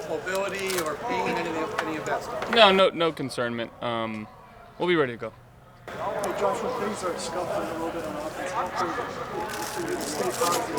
mobility or pain, any of that stuff? No concernment. We'll be ready to go. Hey Josh, when things are scuffling a little bit on offense, how important is it for you to stay positive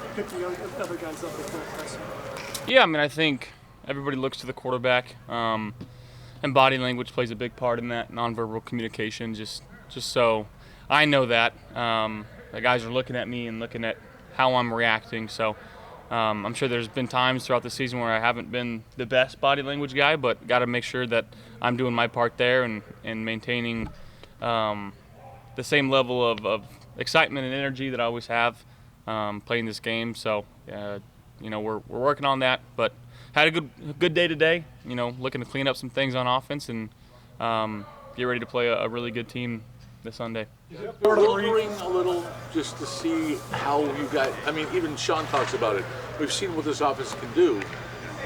and pick the other guys up with their pressing? Yeah, I mean, I think everybody looks to the quarterback, and body language plays a big part in that, nonverbal communication, just so I know that. The guys are looking at me and looking at how I'm reacting, so I'm sure there's been times throughout the season where I haven't been the best body language guy, but got to make sure that I'm doing my part there and maintaining the same level of excitement and energy that I always have playing this game. So, we're working on that, but had a good day today. Looking to clean up some things on offense and get ready to play a really good team this Sunday. Bewildering a little just to see how you got. I mean, even Sean talks about it. We've seen what this offense can do,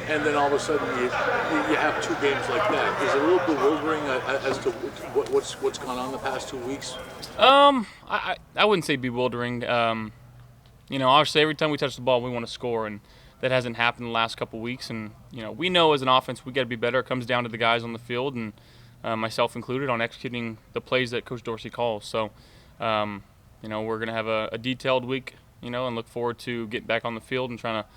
and then all of a sudden you have two games like that. Is it a little bewildering as to what's gone on the past 2 weeks? I wouldn't say bewildering. Obviously every time we touch the ball, we want to score, and that hasn't happened the last couple weeks. And we know as an offense we got to be better. It comes down to the guys on the field, and myself included, on executing the plays that Coach Dorsey calls. So, we're going to have a detailed week, and look forward to getting back on the field and trying to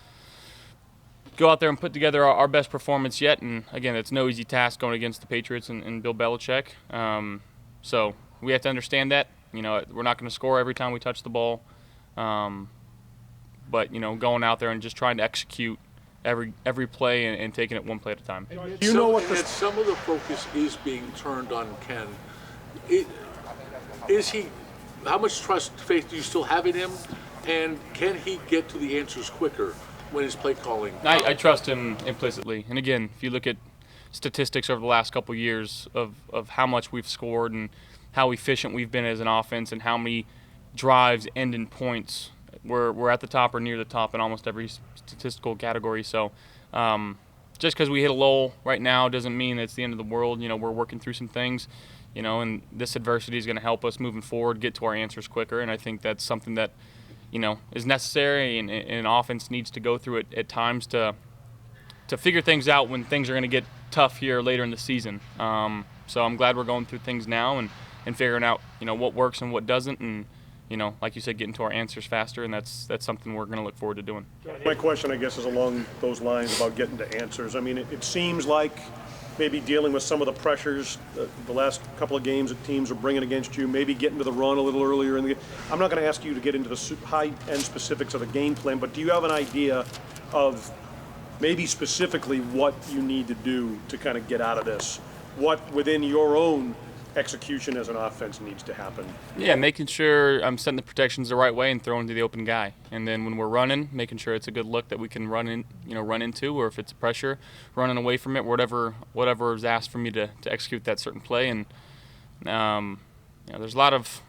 go out there and put together our best performance yet. And, again, it's no easy task going against the Patriots and Bill Belichick. So we have to understand that. We're not going to score every time we touch the ball. But, going out there and just trying to execute every play and taking it one play at a time. Some of the focus is being turned on Ken. How much faith do you still have in him? And can he get to the answers quicker when his play calling? I trust him implicitly. And again, if you look at statistics over the last couple of years of how much we've scored and how efficient we've been as an offense and how many drives end in points, we're at the top or near the top in almost every statistical category. So just because we hit a lull right now doesn't mean it's the end of the world. We're working through some things, and this adversity is going to help us moving forward, get to our answers quicker. And I think that's something that, is necessary and an offense needs to go through it at times to figure things out when things are going to get tough here later in the season. So I'm glad we're going through things now and figuring out, what works and what doesn't, and like you said, getting to our answers faster, and that's something we're going to look forward to doing. My question, I guess, is along those lines about getting to answers. I mean, it seems like maybe dealing with some of the pressures the last couple of games that teams are bringing against you, maybe getting to the run a little earlier in the game. I'm not going to ask you to get into the high-end specifics of the game plan, but do you have an idea of maybe specifically what you need to do to kind of get out of this? What within your own execution as an offense needs to happen? Yeah, making sure I'm setting the protections the right way and throwing to the open guy. And then when we're running, making sure it's a good look that we can run into, or if it's a pressure, running away from it, whatever is asked for me to execute that certain play. And there's a lot of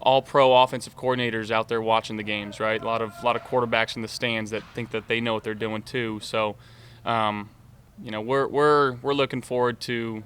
all-pro offensive coordinators out there watching the games, right? A lot of quarterbacks in the stands that think that they know what they're doing too. So, we're looking forward to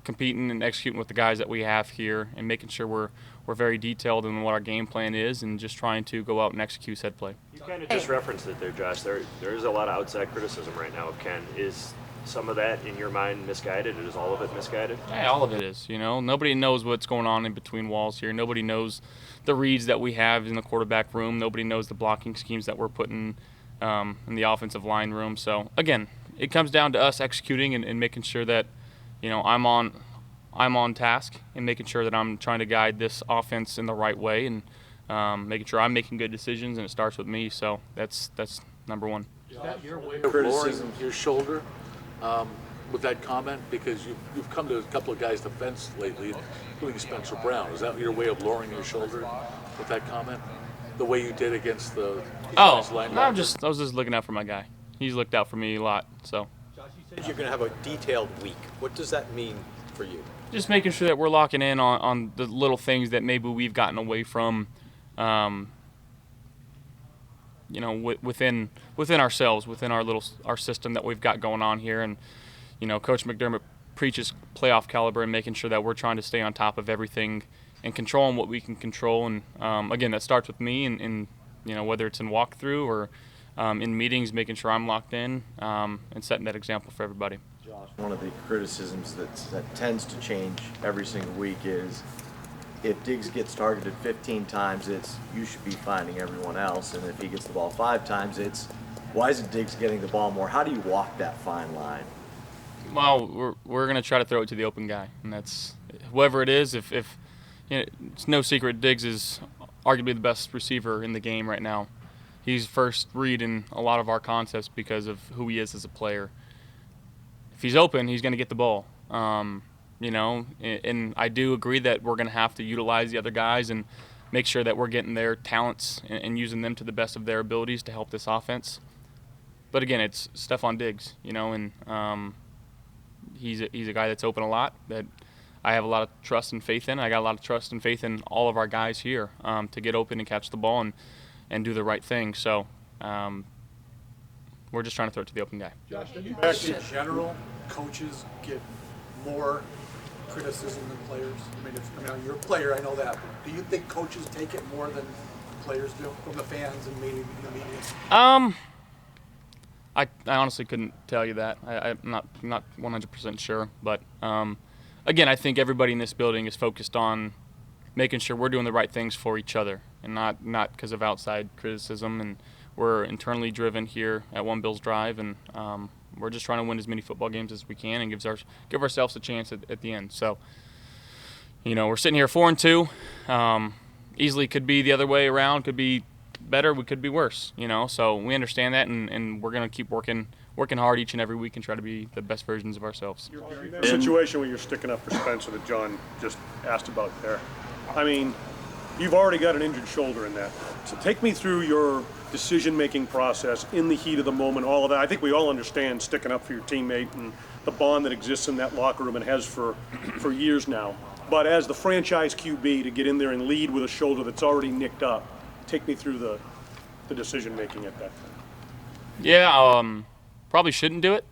competing and executing with the guys that we have here and making sure we're very detailed in what our game plan is and just trying to go out and execute said play. You kind of just referenced it there, Josh. There is a lot of outside criticism right now of Ken. Is some of that, in your mind, misguided? Is all of it misguided? Yeah, all of it is. Nobody knows what's going on in between walls here. Nobody knows the reads that we have in the quarterback room. Nobody knows the blocking schemes that we're putting in the offensive line room. So, again, it comes down to us executing and making sure that I'm on task and making sure that I'm trying to guide this offense in the right way and making sure I'm making good decisions, and it starts with me. So that's number one. Is that your way of lowering your shoulder with that comment? Because you've come to a couple of guys' defense lately, including Spencer Brown. Is that your way of lowering your shoulder with that comment? The way you did against the linebacker? I was just looking out for my guy. He's looked out for me a lot. So. You're going to have a detailed week. What does that mean for you? Just making sure that we're locking in on the little things that maybe we've gotten away from, within ourselves, within our system that we've got going on here. And, Coach McDermott preaches playoff caliber and making sure that we're trying to stay on top of everything and controlling what we can control. And, again, that starts with me and whether it's in walkthrough or in meetings, making sure I'm locked in and setting that example for everybody. Josh, one of the criticisms that tends to change every single week is if Diggs gets targeted 15 times, it's you should be finding everyone else. And if he gets the ball 5 times, it's why isn't Diggs getting the ball more? How do you walk that fine line? Well, we're going to try to throw it to the open guy, and that's whoever it is. If you know, it's no secret, Diggs is arguably the best receiver in the game right now. He's first read in a lot of our concepts because of who he is as a player. If he's open, he's going to get the ball. You know, and I do agree that we're going to have to utilize the other guys and make sure that we're getting their talents and using them to the best of their abilities to help this offense. But again, it's Stephon Diggs, you know, and he's a guy that's open a lot, that I have a lot of trust and faith in. I got a lot of trust and faith in all of our guys here to get open and catch the ball and do the right thing. So we're just trying to throw it to the open guy. Josh, do you think in general coaches get more criticism than players? I mean, you're a player, I know that. But do you think coaches take it more than players do from the fans and maybe the media? I honestly couldn't tell you that. I'm not 100% sure. But, again, I think everybody in this building is focused on making sure we're doing the right things for each other and not because of outside criticism. And we're internally driven here at One Bills Drive, and we're just trying to win as many football games as we can and give ourselves a chance at the end. So, you know, we're sitting here 4-2. Easily could be the other way around, could be better, we could be worse, you know. So we understand that, and we're going to keep working hard each and every week and try to be the best versions of ourselves. In that situation where you're sticking up for Spencer that John just asked about there, I mean, you've already got an injured shoulder in that. So take me through your decision-making process in the heat of the moment, all of that. I think we all understand sticking up for your teammate and the bond that exists in that locker room and has for years now. But as the franchise QB, to get in there and lead with a shoulder that's already nicked up, take me through the decision-making at that time. Yeah, probably shouldn't do it.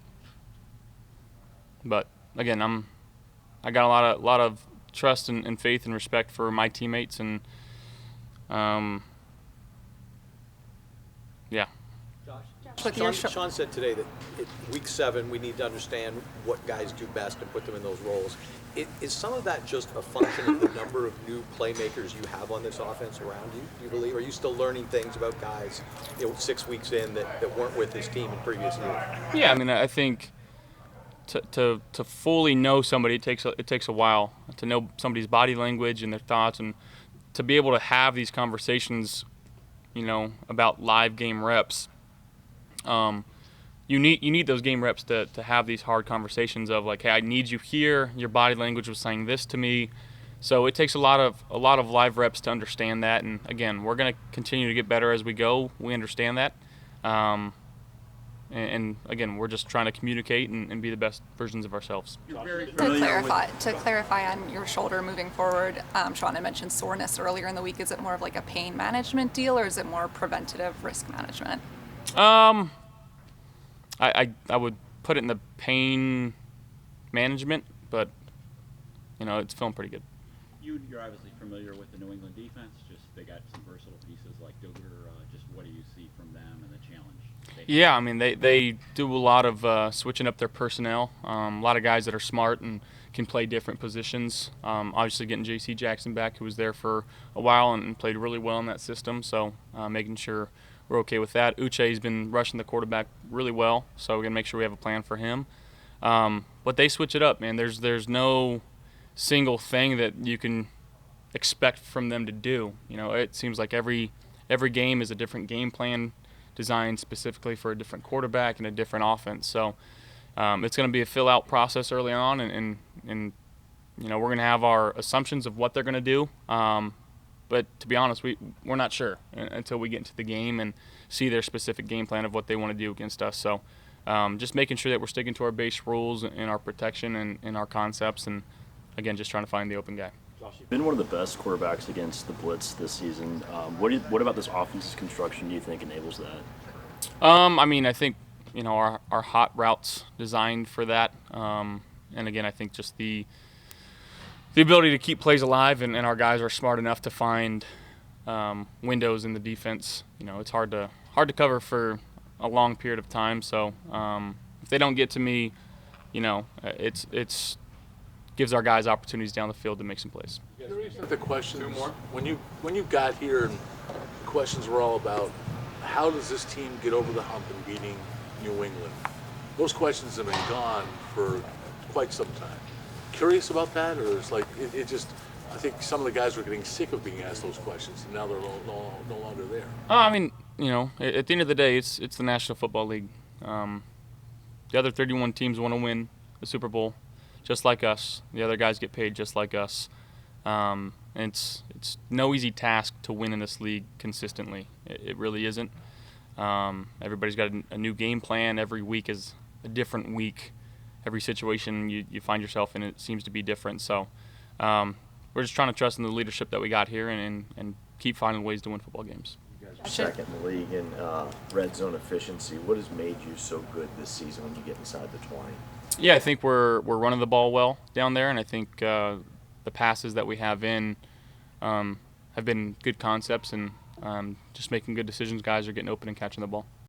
But, again, I got a lot of trust and faith and respect for my teammates, and yeah. Sean said today that week 7 we need to understand what guys do best and put them in those roles. Is some of that just a function of the number of new playmakers you have on this offense around you, do you believe? Or are you still learning things about guys 6 weeks in that weren't with this team in previous years? Yeah, I mean, I think to fully know somebody, it takes a while to know somebody's body language and their thoughts, and to be able to have these conversations, you know, about live game reps. You need those game reps to have these hard conversations of like, hey, I need you here. Your body language was saying this to me. So it takes a lot of live reps to understand that. And again, we're going to continue to get better as we go. We understand that. And again, we're just trying to communicate and be the best versions of ourselves. To clarify on your shoulder moving forward, Sean had mentioned soreness earlier in the week. Is it more of like a pain management deal, or is it more preventative risk management? I would put it in the pain management, but you know, it's feeling pretty good. You're obviously familiar with the New England defense. Just they got some versatile pieces like Duggar. Just what do you see from them and the challenge? Yeah, I mean they do a lot of switching up their personnel. A lot of guys that are smart and can play different positions. Obviously getting J.C. Jackson back, who was there for a while and played really well in that system. So making sure we're okay with that. Uche's been rushing the quarterback really well, so we're gonna make sure we have a plan for him. But they switch it up, man. There's no single thing that you can expect from them to do. You know, it seems like every game is a different game plan designed specifically for a different quarterback and a different offense. So it's going to be a fill-out process early on, and you know, we're going to have our assumptions of what they're going to do. But to be honest, we're not sure until we get into the game and see their specific game plan of what they want to do against us. So just making sure that we're sticking to our base rules and our protection and our concepts, and again, just trying to find the open guy. Josh, you've been one of the best quarterbacks against the blitz this season. What about this offense's construction do you think enables that? I mean, I think, you know, our hot routes designed for that. And again, I think just the ability to keep plays alive, and our guys are smart enough to find windows in the defense. You know, it's hard to cover for a long period of time. So if they don't get to me, it's gives our guys opportunities down the field to make some plays. Curious at the questions when you got here, and the questions were all about how does this team get over the hump in beating New England? Those questions have been gone for quite some time. Curious about that, or it's like it just. I think some of the guys were getting sick of being asked those questions, and now they're no longer there. I mean, at the end of the day, it's the National Football League. The other 31 teams want to win the Super Bowl, just like us. The other guys get paid just like us. And it's no easy task to win in this league consistently. It really isn't. Everybody's got a new game plan. Every week is a different week. Every situation you find yourself in, it seems to be different. So we're just trying to trust in the leadership that we got here and keep finding ways to win football games. You guys are second in the league in red zone efficiency. What has made you so good this season when you get inside the 20? Yeah, I think we're running the ball well down there, and I think the passes that we have in have been good concepts, and just making good decisions. Guys are getting open and catching the ball.